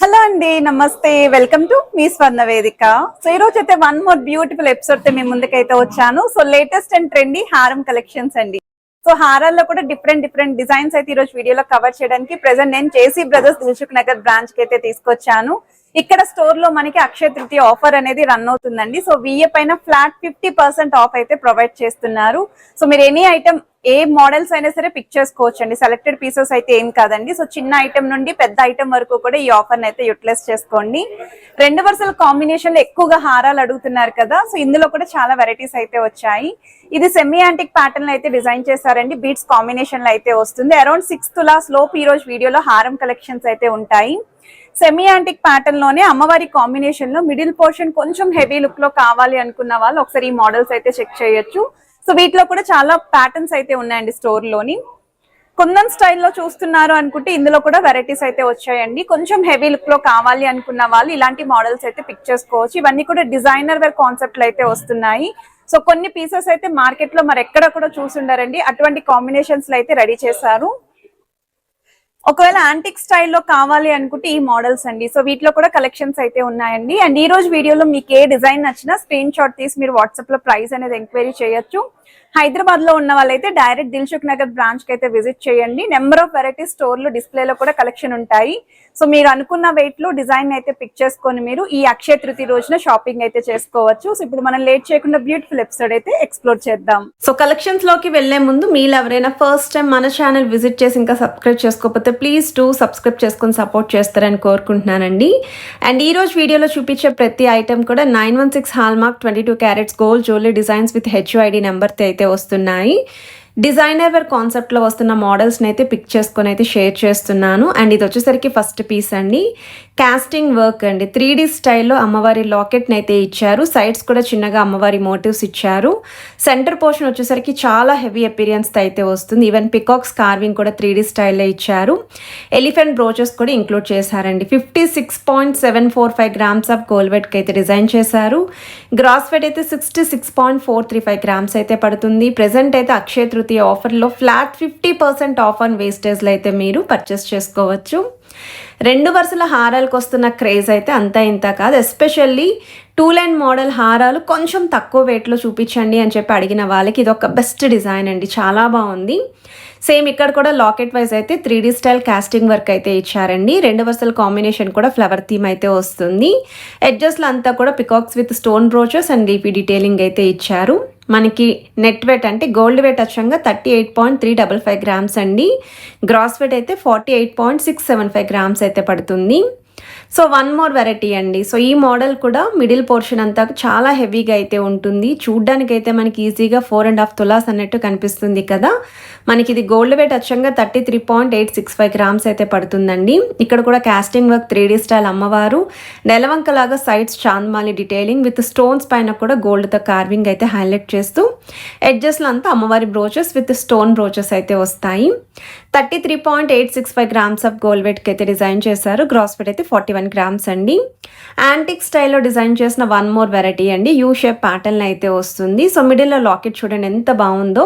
Hello అండి, నమస్తే. Welcome to me స్వర్ణ వేదిక. సో ఈ రోజు అయితే వన్ మోర్ బ్యూటిఫుల్ ఎపిసోడ్ తో మీ ముందుకైతే వచ్చాను. సో లేటెస్ట్ అండ్ ట్రెండీ హారం కలెక్షన్స్ అండి. సో హారాల్లో కూడా డిఫరెంట్ డిజైన్స్ అయితే ఈ రోజు వీడియోలో కవర్ చేయడానికి ప్రెసెంట్ నేను JC brothers Dilsukh Nagar branch కి అయితే తీసుకొచ్చాను. ఇక్కడ స్టోర్ లో మనకి అక్షయ తృతీయ ఆఫర్ అనేది రన్ అవుతుందండి. సో విఏ పైన ఫ్లాట్ 50% ఆఫ్ అయితే ప్రొవైడ్ చేస్తున్నారు. సో మీరు ఎనీ ఐటమ్ ఏ మోడల్స్ అయినా సరే పిక్ చేసుకోవచ్చు అండి. సెలెక్టెడ్ పీసెస్ అయితే ఏం కాదండి. సో చిన్న ఐటమ్ నుండి పెద్ద ఐటమ్ వరకు కూడా ఈ ఆఫర్ అయితే యూటిలైజ్ చేసుకోండి. రెండు వరుసల కాంబినేషన్ లో ఎక్కువగా హారాలు అడుగుతున్నారు కదా, సో ఇందులో కూడా చాలా వెరైటీస్ అయితే వచ్చాయి. ఇది సెమీ యాంటిక్ ప్యాటర్న్ లో అయితే డిజైన్ చేశారండి. బీట్స్ కాంబినేషన్ లో అయితే వస్తుంది. అరౌండ్ 6 తులాస్ లోపు ఈ రోజు వీడియోలో హారం కలెక్షన్స్ అయితే ఉంటాయి. సెమీ యాంటిక్ ప్యాటర్న్ లోనే అమ్మవారి కాంబినేషన్ లో మిడిల్ పోర్షన్ కొంచెం హెవీ లుక్ లో కావాలి అనుకున్న వాళ్ళు ఒకసారి ఈ మోడల్స్ అయితే చెక్ చేయొచ్చు. సో వీటిలో కూడా చాలా ప్యాటర్న్స్ అయితే ఉన్నాయండి స్టోర్ లోని. కుందన్ స్టైల్లో చూస్తున్నారు అనుకుంటే ఇందులో కూడా వెరైటీస్ అయితే వచ్చాయండి. కొంచెం హెవీ లుక్ లో కావాలి అనుకున్న వాళ్ళు ఇలాంటి మోడల్స్ అయితే పిక్ చేసుకోవచ్చు. ఇవన్నీ కూడా డిజైనర్ వేర్ కాన్సెప్ట్ లో అయితే వస్తున్నాయి. సో కొన్ని పీసెస్ అయితే మార్కెట్ లో మరి ఎక్కడ కూడా చూసుండారండి, అటువంటి కాంబినేషన్స్ లో అయితే రెడీ చేశారు. ఒకవేళ యాంటిక్ స్టైల్లో కావాలి అనుకుంటే ఈ మోడల్స్ అండి. సో వీటిలో కూడా కలెక్షన్స్ అయితే ఉన్నాయండి. అండ్ ఈ రోజు వీడియోలో మీకు ఏ డిజైన్ నచ్చినా స్క్రీన్ షాట్ తీసి మీరు వాట్సాప్ లో ప్రైస్ అనేది ఎంక్వైరీ చేయొచ్చు. హైదరాబాద్ లో ఉన్న వాళ్ళైతే డైరెక్ట్ దిల్సుఖ్ నగర్ బ్రాంచ్ కి అయితే విజిట్ చేయండి. నెంబర్ ఆఫ్ వెరైటీ స్టోర్లు డిస్ప్లేలో కూడా కలెక్షన్ ఉంటాయి. సో మీరు అనుకున్న వెయిట్ లో డిజైన్ అయితే పిక్ చేసుకొని మీరు ఈ అక్షయ తృతీయ రోజున షాపింగ్ అయితే చేసుకోవచ్చు. సో ఇప్పుడు మనం లేట్ చేయకుండా బ్యూటిఫుల్ ఎపిసోడ్ అయితే ఎక్స్ప్లోర్ చేద్దాం. సో కలెక్షన్స్ లోకి వెళ్లే ముందు మీరు ఎవరైనా ఫస్ట్ టైం మన ఛానల్ విజిట్ చేసి ఇంకా సబ్స్క్రైబ్ చేసుకోకపోతే ప్లీజ్ టు సబ్స్క్రైబ్ చేసుకొని సపోర్ట్ చేస్తారని కోరుకుంటున్నానండి. అండ్ ఈ రోజు వీడియోలో చూపించే ప్రతి ఐటమ్ కూడా 916 hallmark 22 carats gold jewellery designs with HUID number అయితే వస్తున్నాయి. డిజైనర్ వేర్ కాన్సెప్ట్ లో వస్తున్న మోడల్స్ అయితే పిక్ చేసుకొని అయితే షేర్ చేస్తున్నాను. అండ్ ఇది వచ్చేసరికి ఫస్ట్ పీస్ అండి. కాస్టింగ్ వర్క్ అండి. 3D స్టైల్లో అమ్మవారి లాకెట్ అయితే ఇచ్చారు. సైడ్స్ కూడా చిన్నగా అమ్మవారి మోటివ్స్ ఇచ్చారు. సెంటర్ పోర్షన్ వచ్చేసరికి చాలా హెవీ అపీరియన్స్ అయితే వస్తుంది. ఈవెన్ పికాక్స్ కార్వింగ్ కూడా 3D స్టైల్లో ఇచ్చారు. ఎలిఫెంట్ బ్రోచెస్ కూడా ఇంక్లూడ్ చేశారండి. 56.745 గ్రామ్స్ ఆఫ్ గోల్డ్ వెయిట్ అయితే డిజైన్ చేశారు. గ్రాస్ వెయిట్ అయితే 66.435 గ్రామ్స్ అయితే పడుతుంది. ప్రెసెంట్ అయితే అక్షయ తృతీయ ఆఫర్లో ఫ్లాట్ 50% ఆఫ్ ఆన్ వేస్టేజ్లో అయితే మీరు పర్చేస్ చేసుకోవచ్చు. రెండు వరుసల హారాలకు వస్తున్న క్రేజ్ అయితే అంతా ఇంత కాదు. ఎస్పెషల్లీ 2 లైన్ మోడల్ హారాలు కొంచెం తక్కువ వెయిట్లో చూపించండి అని చెప్పి అడిగిన వాళ్ళకి ఇది ఒక బెస్ట్ డిజైన్ అండి. చాలా బాగుంది. సేమ్ ఇక్కడ కూడా లాకెట్ వైజ్ అయితే 3D స్టైల్ కాస్టింగ్ వర్క్ అయితే ఇచ్చారండి. రెండు వరుసల కాంబినేషన్ కూడా ఫ్లవర్ థీమ్ అయితే వస్తుంది. ఎడ్జెస్లో అంతా కూడా peacocks with stone brooches and DP detailing అయితే ఇచ్చారు. మనకి నెట్ వెయిట్ అంటే గోల్డ్ వెయిట్ వచ్చంగా 38.355 గ్రామ్స్ అండి. గ్రాస్ వెయిట్ అయితే 48.675 గ్రామ్స్ అయితే పడుతుంది. సో వన్ మోర్ వెరైటీ అండి. సో ఈ మోడల్ కూడా మిడిల్ పోర్షన్ అంతా చాలా హెవీగా అయితే ఉంటుంది. చూడ్డానికైతే మనకి ఈజీగా 4.5 తులాస్ అన్నట్టు కనిపిస్తుంది కదా. మనకి ఇది గోల్డ్ వెయిట్ వచ్చంగా 33.865 గ్రామ్స్ అయితే పడుతుందండి. ఇక్కడ కూడా కాస్టింగ్ వర్క్ 3D స్టైల్ అమ్మవారు నెలవంకలాగా సైడ్స్ చాంద్మాలి డీటెయిలింగ్ విత్ స్టోన్స్ పైన కూడా గోల్డ్తో కార్వింగ్ అయితే హైలైట్ చేస్తూ ఎడ్జెస్లో అంతా అమ్మవారి బ్రోచెస్ విత్ స్టోన్ బ్రోచెస్ అయితే వస్తాయి. 33.865 గ్రామ్స్ ఆఫ్ గోల్డ్ వెయిట్కి అయితే డిజైన్ చేశారు. గ్రాస్ వెయిట్ అయితే 41 గ్రామ్స్ అండి. యాంటిక్ స్టైల్లో డిజైన్ చేసిన వన్ మోర్ వెరైటీ అండి. యూ షేప్ ప్యాటర్న్ అయితే వస్తుంది. సో మిడిల్లో లాకెట్ చూడండి ఎంత బాగుందో.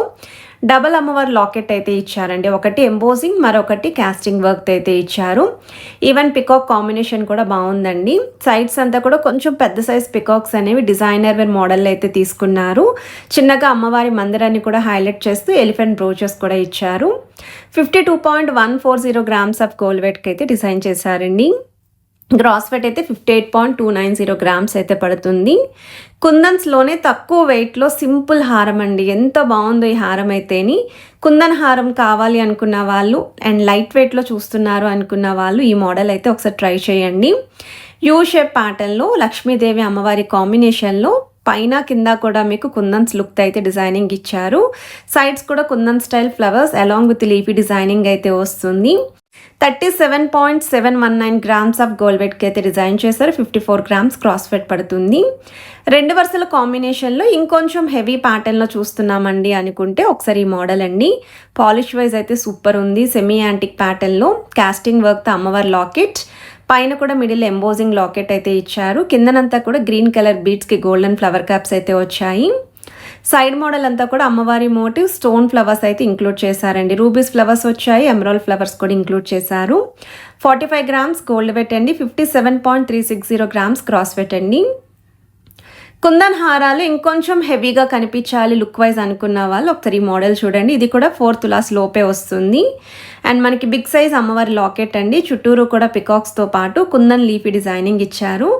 డబల్ అమ్మవారి లాకెట్ అయితే ఇచ్చారండి. ఒకటి ఎంబోజింగ్, మరొకటి కాస్టింగ్ వర్క్ అయితే ఇచ్చారు. ఈవెన్ పికాక్ కాంబినేషన్ కూడా బాగుందండి. సైడ్స్ అంతా కూడా కొంచెం పెద్ద సైజ్ పికాక్స్ అనేవి డిజైనర్ వేర్ మోడల్ అయితే తీసుకున్నారు. చిన్నగా అమ్మవారి మందిరాన్ని కూడా హైలైట్ చేస్తూ ఎలిఫెంట్ బ్రోచెస్ కూడా ఇచ్చారు. 52.140 గ్రామ్స్ ఆఫ్ గోల్డ్ వెయిట్కి అయితే డిజైన్ చేశారండి. గ్రాస్ వెయిట్ అయితే 58.290 గ్రామ్స్ అయితే పడుతుంది. కుందన్స్లోనే తక్కువ వెయిట్లో సింపుల్ హారం అండి. ఎంత బాగుందో ఈ హారం అయితేని. కుందన్ హారం కావాలి అనుకున్న వాళ్ళు అండ్ లైట్ వెయిట్లో చూస్తున్నారు అనుకున్న వాళ్ళు ఈ మోడల్ అయితే ఒకసారి ట్రై చేయండి. యూ షేప్ ప్యాటర్న్లో లక్ష్మీదేవి అమ్మవారి కాంబినేషన్లో పైన కింద కూడా మీకు కుందన్స్ లుక్ అయితే డిజైనింగ్ ఇచ్చారు. సైడ్స్ కూడా kundan style flowers along with leafy designing అయితే వస్తుంది. 37.719 గ్రామ్స్ ఆఫ్ గోల్డ్ వెయిట్కి అయితే డిజైన్ చేశారు. 54 గ్రామ్స్ క్రాస్ వెయిట్ పడుతుంది. రెండు వరుసల కాంబినేషన్లో ఇంకొంచెం హెవీ ప్యాటర్న్లో చూస్తున్నామండి అనుకుంటే ఒకసారి ఈ మోడల్ అండి. పాలిష్ వైజ్ అయితే సూపర్ ఉంది. సెమీ యాంటిక్ ప్యాటర్న్లో కాస్టింగ్ వర్క్తో అమ్మవారి లాకెట్, పైన కూడా మిడిల్ ఎంబోజింగ్ లాకెట్ అయితే ఇచ్చారు. కిందనంతా కూడా గ్రీన్ కలర్ బీడ్స్కి గోల్డెన్ ఫ్లవర్ క్యాప్స్ అయితే వచ్చాయి. సైడ్ మోడల్ అంతా కూడా అమ్మవారి మోటివ్ స్టోన్ ఫ్లవర్స్ అయితే ఇంక్లూడ్ చేశారండి. రూబీస్ ఫ్లవర్స్ వచ్చాయి, ఎమరాల్డ్ ఫ్లవర్స్ కూడా ఇంక్లూడ్ చేశారు. 45 గ్రామ్స్ గోల్డ్ వెయిట్ అండి. 57.360 గ్రామ్స్ క్రాస్ వెయిట్ అండి. కుందన్ హారాలు ఇంకొంచెం హెవీగా కనిపించాలి లుక్ వైజ్ అనుకున్న వాళ్ళు ఒకసారి మోడల్ చూడండి. ఇది కూడా 4 తులాస్ లోపే వస్తుంది. అండ్ మనకి బిగ్ సైజ్ అమ్మవారి లాకెట్ అండి. చుట్టూరు కూడా పికాక్స్తో పాటు కుందన్ లీఫీ డిజైనింగ్ ఇచ్చారు.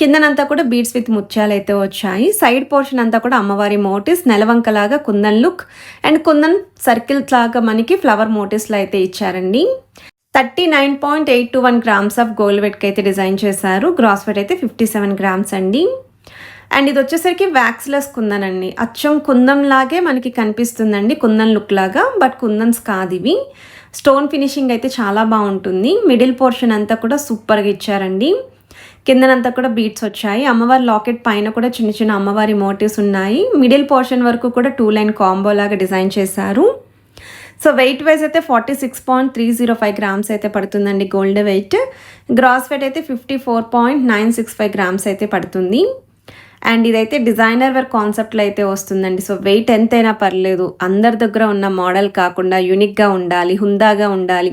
కిందనంతా కూడా బీడ్స్ విత్ ముత్యాలు అయితే వచ్చాయి. సైడ్ పోర్షన్ అంతా కూడా అమ్మవారి మోటివ్స్ నెలవంకలాగా kundan look and kundan circle లాగా మనకి ఫ్లవర్ మోటివ్స్లో అయితే ఇచ్చారండి. 39.821 గ్రామ్స్ ఆఫ్ గోల్డ్ వెయిట్కి అయితే డిజైన్ చేశారు. గ్రాస్ వెయిట్ అయితే 57 గ్రామ్స్ అండి. అండ్ ఇది వచ్చేసరికి వ్యాక్స్లెస్ కుందన్ అండి. అచ్చం కుందన్ లాగే మనకి కనిపిస్తుందండి, కుందన్ లుక్ లాగా, బట్ కుందన్స్ కాదు ఇవి. స్టోన్ ఫినిషింగ్ అయితే చాలా బాగుంటుంది. మిడిల్ పోర్షన్ అంతా కూడా సూపర్గా ఇచ్చారండి. కిందనంతా కూడా బీట్స్ వచ్చాయి. అమ్మవారి లాకెట్ పైన కూడా చిన్న చిన్న అమ్మవారి మోటివ్స్ ఉన్నాయి. మిడిల్ పోర్షన్ వరకు కూడా 2 లైన్ కాంబో లాగా డిజైన్ చేశారు. సో వెయిట్ వైజ్ అయితే 46.305 గ్రామ్స్ అయితే పడుతుందండి గోల్డ్ వెయిట్. గ్రాస్ వెయిట్ అయితే 54.965 గ్రామ్స్ అయితే పడుతుంది. అండ్ ఇదైతే డిజైనర్ వేర్ కాన్సెప్ట్లో అయితే వస్తుందండి. సో వెయిట్ ఎంతైనా పర్లేదు, అందరి దగ్గర ఉన్న మోడల్ కాకుండా యూనిక్గా ఉండాలి, హుందాగా ఉండాలి.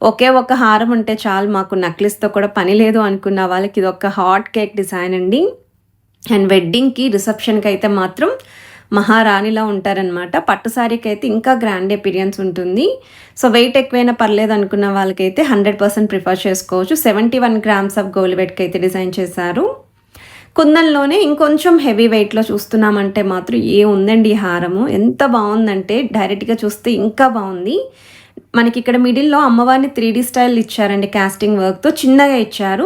ఒకే ఒక హారం ఉంటే చాలు, మాకు నక్లెస్తో కూడా పని లేదు అనుకున్న వాళ్ళకి ఇది ఒక హాట్ కేక్ డిజైన్ అండి. అండ్ వెడ్డింగ్కి రిసెప్షన్కి అయితే మాత్రం మహారాణిలా ఉంటారనమాట. పట్టు సారీకి అయితే ఇంకా గ్రాండ్ అపీరియన్స్ ఉంటుంది. సో వెయిట్ ఎక్కువైనా పర్లేదు అనుకున్న వాళ్ళకైతే 100% ప్రిఫర్ చేసుకోవచ్చు. 71 గ్రామ్స్ ఆఫ్ గోల్డ్ వెయిట్కి అయితే డిజైన్ చేశారు. కుందన్లోనే ఇంకొంచెం హెవీ వెయిట్లో చూస్తున్నామంటే మాత్రం ఉందండి ఈ హారము. ఎంత బాగుందంటే డైరెక్ట్గా చూస్తే ఇంకా బాగుంది. మనకి ఇక్కడ మిడిల్లో అమ్మవారిని 3D స్టైల్ ఇచ్చారండి, కాస్టింగ్ వర్క్తో చిన్నగా ఇచ్చారు.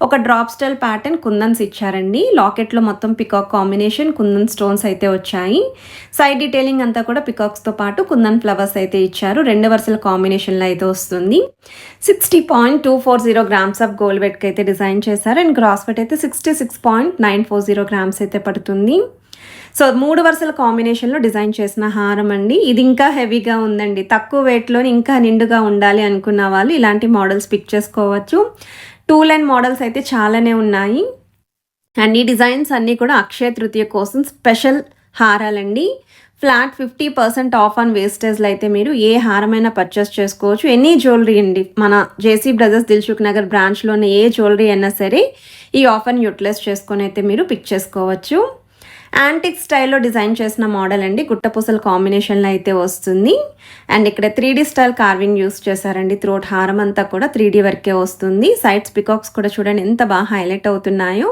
ఒక డ్రాప్ స్టైల్ ప్యాటర్న్ కుందన్స్ ఇచ్చారండి. లాకెట్లో మొత్తం పికాక్ కాంబినేషన్ కుందన్ స్టోన్స్ అయితే వచ్చాయి. సైడ్ డీటెయిలింగ్ అంతా కూడా పికాక్స్తో పాటు కుందన్ ఫ్లవర్స్ అయితే ఇచ్చారు. 2 వరుసల కాంబినేషన్లో అయితే వస్తుంది. 60.240 గ్రామ్స్ ఆఫ్ గోల్డ్ వెయిట్కి అయితే డిజైన్ చేశారు. అండ్ గ్రాస్ వెయిట్ అయితే 66.940 గ్రామ్స్ అయితే పడుతుంది. సో 3 వరుసల కాంబినేషన్లో డిజైన్ చేసిన హారం అండి. ఇది ఇంకా హెవీగా ఉందండి. తక్కువ వెయిట్లో ఇంకా నిండుగా ఉండాలి అనుకున్న వాళ్ళు ఇలాంటి మోడల్స్ పిక్ చేసుకోవచ్చు. 2 లైన్ మోడల్స్ అయితే చాలానే ఉన్నాయి. అండ్ ఈ డిజైన్స్ అన్నీ కూడా అక్షయ తృతీయ కోసం స్పెషల్ హారాలండి. ఫ్లాట్ 50% ఆఫ్ ఆన్ వేస్టేజ్లో అయితే మీరు ఏ హారమైనా పర్చేస్ చేసుకోవచ్చు. ఎనీ జ్యువెలరీ అండి, మన జేసీ బ్రదర్స్ దిల్సుఖ్ నగర్ బ్రాంచ్లోనే ఏ జ్యువెలరీ అయినా సరే ఈ ఆఫర్ని యూటిలైజ్ చేసుకొని అయితే మీరు పిక్ చేసుకోవచ్చు. యాంటిక్ స్టైల్లో డిజైన్ చేసిన మోడల్ అండి. గుట్టపూసల కాంబినేషన్లో అయితే వస్తుంది. అండ్ ఇక్కడ 3D స్టైల్ కార్వింగ్ యూస్ చేశారండి. త్రోట్ హారం అంతా కూడా 3D వర్కే వస్తుంది. సైడ్స్ పికాక్స్ కూడా చూడండి ఎంత బాగా హైలైట్ అవుతున్నాయో.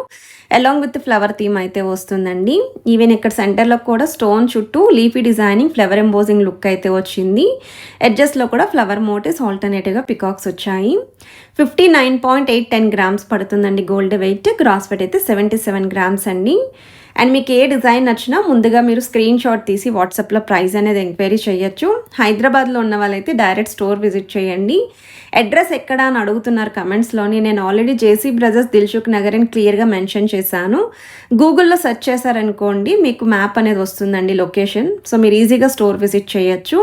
అలాంగ్ విత్ ఫ్లవర్ థీమ్ అయితే వస్తుందండి. ఈవెన్ ఇక్కడ సెంటర్లో కూడా స్టోన్ చుట్టూ leafy designing flower embossing look అయితే వచ్చింది. ఎడ్జెస్లో కూడా ఫ్లవర్ మోటివ్స్ ఆల్టర్నేటివ్గా పికాక్స్ వచ్చాయి. 59.810 గ్రామ్స్ పడుతుందండి గోల్డ్ వెయిట్. గ్రాస్ వెయిట్ అయితే 77 గ్రామ్స్ అండి. అండ్ మీకు ఏ డిజైన్ నచ్చినా ముందుగా మీరు స్క్రీన్ షాట్ తీసి వాట్సాప్లో ప్రైస్ అనేది ఎంక్వైరీ చేయొచ్చు. హైదరాబాద్లో ఉన్న వాళ్ళైతే డైరెక్ట్ స్టోర్ విజిట్ చేయండి. అడ్రస్ ఎక్కడ అని అడుగుతున్నారు కమెంట్స్లోని. నేను already JC brothers Dilsukh Nagar అని క్లియర్గా మెన్షన్ చేశాను. గూగుల్లో సెర్చ్ చేశారనుకోండి మీకు మ్యాప్ అనేది వస్తుందండి, లొకేషన్. సో మీరు ఈజీగా స్టోర్ విజిట్ చేయొచ్చు.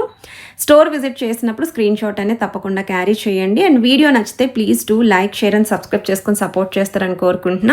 స్టోర్ విజిట్ చేసినప్పుడు స్క్రీన్ షాట్ అనేది తప్పకుండా క్యారీ చేయండి. అండ్ వీడియో నచ్చితే please do like, share and subscribe చేసుకొని సపోర్ట్ చేస్తారని కోరుకుంటున్నాం.